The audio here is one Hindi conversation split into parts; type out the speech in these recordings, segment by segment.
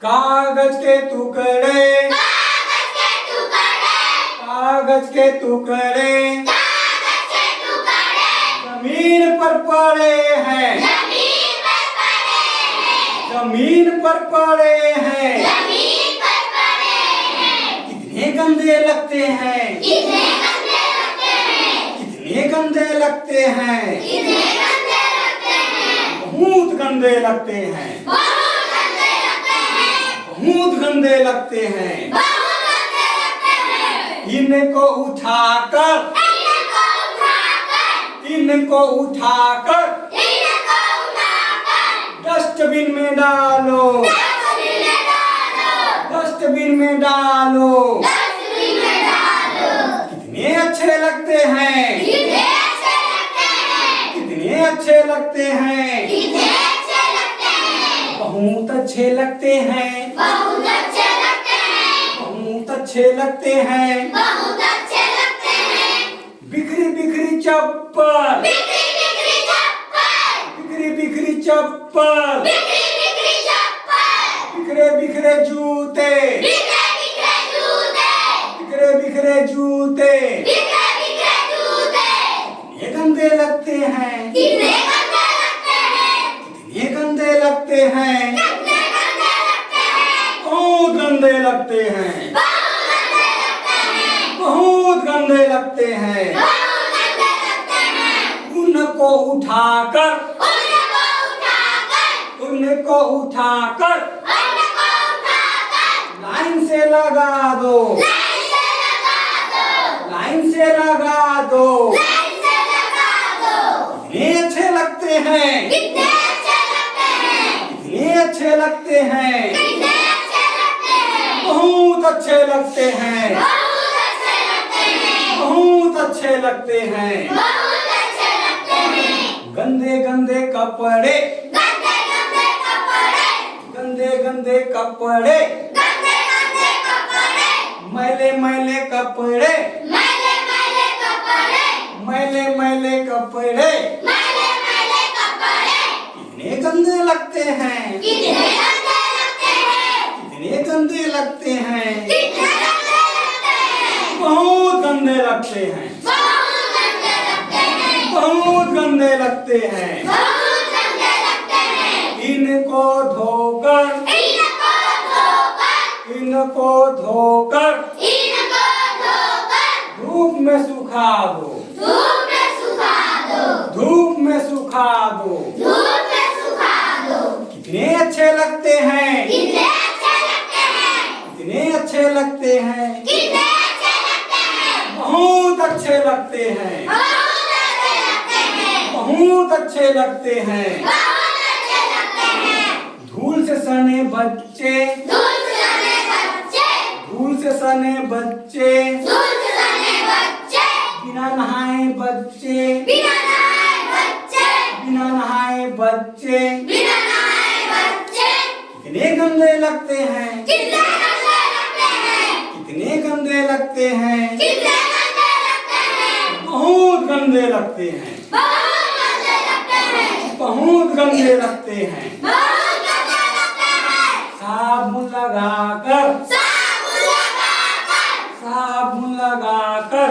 कागज के टुकड़े, कागज के टुकड़े जमीन पर पड़े हैं, जमीन पर पड़े हैं। कितने गंदे लगते हैं, कितने गंदे लगते हैं, बहुत गंदे लगते हैं, बहुत गंदे लगते हैं। इनको उठाकर, इनको उठाकर डस्टबिन में डालो, डस्टबिन में डालो। कितने अच्छे लगते हैं, कितने अच्छे लगते हैं, बहुत अच्छे लगते हैं, बहुत अच्छे लगते हैं। बिखरी बिखरी चप्पल, बिखरी बिखरी चप्पल, बिखरे बिखरे जूते, बिखरे बिखरे जूते कितने गंदे लगते हैं, कितने गंदे लगते हैं, बहुत गंदे लगते हैं, बहुत गंदे लगते हैं। उनको उठाकर, उनको उठाकर लाइन से लगा दो, लाइन से लगा दो। कितने अच्छे लगते हैं, कितने अच्छे लगते हैं, बहुत अच्छे लगते हैं, बहुत अच्छे लगते हैं। गंदे गंदे कपड़े, गंदे गंदे कपड़े, मैले मैले कपड़े, मैले मैले कपड़े कितने गंदे लगते हैं, कितने गंदे लगते हैं, बहुत गंदे लगते हैं, बहुत गंदे लगते हैं। इनको धोकर, इनको धोकर धूप में सुखा दो, धूप में सुखा दो। कितने अच्छे लगते हैं, कितने अच्छे लगते हैं, बहुत अच्छे लगते हैं, बहुत अच्छे लगते हैं। धूल से सने बच्चे, धूल से सने बच्चे, बिना नहाए बच्चे, बिना नहाए बच्चे कितने गंदे लगते हैं, कितने गंदे लगते हैं, बहुत गंदे लगते हैं, बहुत गंदे लगते हैं। साबुन लगाकर, साबुन लगाकर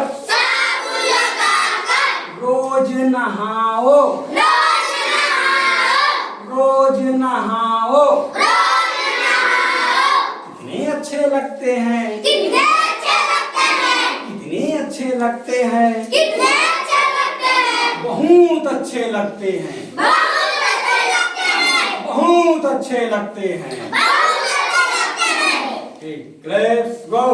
रोज नहाओ, रोज नहाओ। कितने अच्छे लगते हैं, कितने अच्छे लगते हैं, बहुत अच्छे लगते हैं, बहुत अच्छे लगते हैं। Let's go.